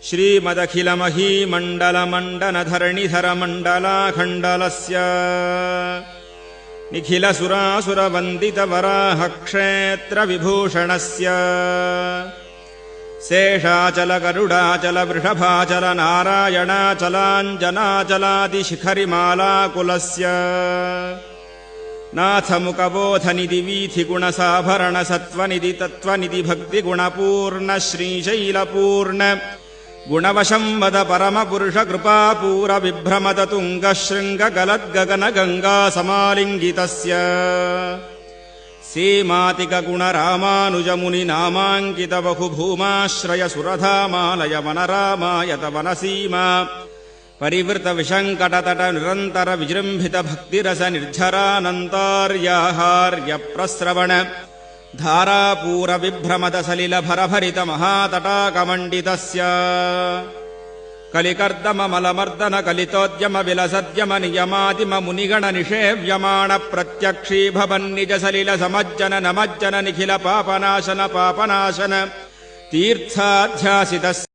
श्रीमदखिलमहीमण्डलमण्डनधरणिधरमण्डलाखण्डलस्य निखिलसुरासुरवन्दितवराहक्षेत्रविभूषणस्य शेषाचलगरुडाचलवृषभाचलनारायणाचलाञ्जनाचलादिशिखरिमालाकुलस्य नाथमुकबोधनिधि वीथिगुणसाभरणसत्त्वनिधि तत्त्वनिधि भक्तिगुणपूर्ण गुणवशं वद परमपुरुषकृपापूरविभ्रमदतुङ्गशृङ्गगलद्गगनगङ्गासमालिङ्गितस्य सीमातिकगुणरामानुजमुनिनामाङ्कितबहुभूमाश्रयसुरधामालयवनरामायतवनसीमा परिवृतविशङ्कटतटनिरन्तरविजृम्भितभक्तिरसनिर्झरानन्तार्याहार्यप्रस्रवण धारापूरविभ्रमदसलिलभरभरितमहातटाकमण्डितस्य कलिकर्दममलमर्दनकलितोद्यमनियमादिममुनिगणनिषेव्यमाणप्रत्यक्षीभवन्निजसलिलसमज्जन नमज्जन निखिलपापनाशन तीर्थाध्यासितस्य